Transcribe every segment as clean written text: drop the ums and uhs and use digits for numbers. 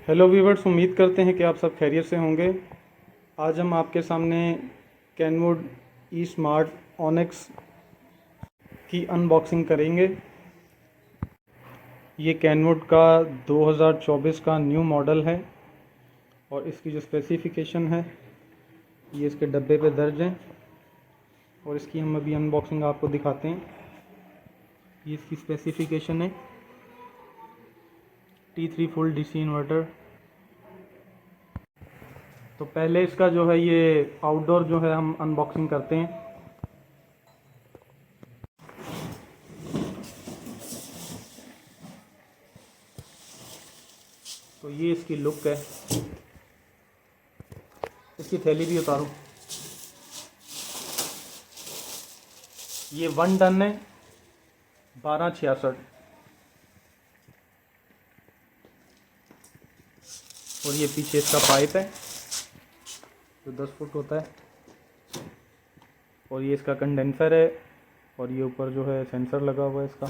Hello viewers, उम्मीद करते हैं कि आप सब खैरियत से होंगे। आज हम आपके सामने कैनवुड ई स्मार्ट ऑनिक्स की अनबॉक्सिंग करेंगे। ये कैनवुड का 2024 का न्यू मॉडल है और इसकी जो स्पेसिफिकेशन है ये इसके डब्बे पे दर्ज है और इसकी हम अभी अनबॉक्सिंग आपको दिखाते हैं। ये इसकी स्पेसिफिकेशन है। T3 full DC inverter. तो पहले इसका जो है ये आउटडोर जो है हम अनबॉक्सिंग करते हैं। तो ये इसकी लुक है। इसकी थैली भी उतारूं। ये 1 टन है, 1266। और ये पीछे इसका पाइप है जो 10 फुट होता है और ये इसका कंडेंसर है और ये ऊपर जो है सेंसर लगा हुआ है इसका।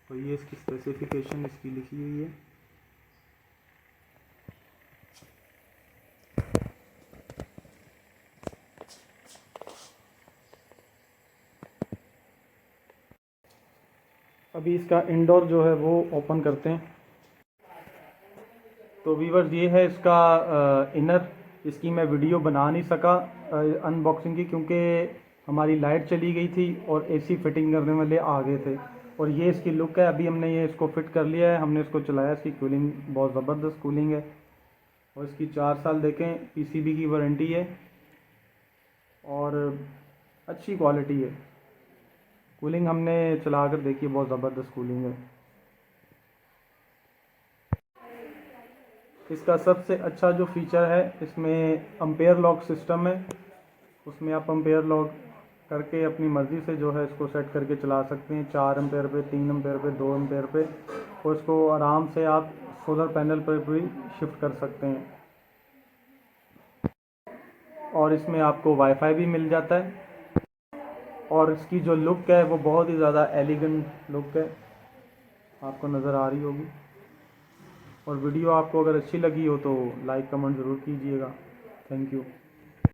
तो ये इसकी स्पेसिफिकेशन इसकी लिखी हुई है। अभी इसका इंडोर जो है वो ओपन करते हैं। तो व्यूअर्स, ये है इसका इनर। इसकी मैं वीडियो बना नहीं सका अनबॉक्सिंग की, क्योंकि हमारी लाइट चली गई थी और AC फिटिंग करने वाले आ गए थे। और ये इसकी लुक है। अभी हमने ये इसको फिट कर लिया है, हमने इसको चलाया। इसकी कूलिंग बहुत ज़बरदस्त कूलिंग है और इसकी 4 साल देखें PCB की वारंटी है और अच्छी क्वालिटी है। कूलिंग हमने चला कर देखी, बहुत ज़बरदस्त कूलिंग है। इसका सबसे अच्छा जो फीचर है, इसमें अम्पेयर लॉक सिस्टम है। उसमें आप अम्पेयर लॉक करके अपनी मर्ज़ी से जो है इसको सेट करके चला सकते हैं। 4 एम्पेयर पे, 3 एम्पेयर पे, 2 एम्पेयर पे। और इसको आराम से आप सोलर पैनल पर भी शिफ्ट कर सकते हैं। और इसमें आपको वाईफाई भी मिल जाता है। और इसकी जो लुक है वो बहुत ही ज़्यादा एलिगेंट लुक है, आपको नज़र आ रही होगी। और वीडियो आपको अगर अच्छी लगी हो तो लाइक कमेंट ज़रूर कीजिएगा। Thank you.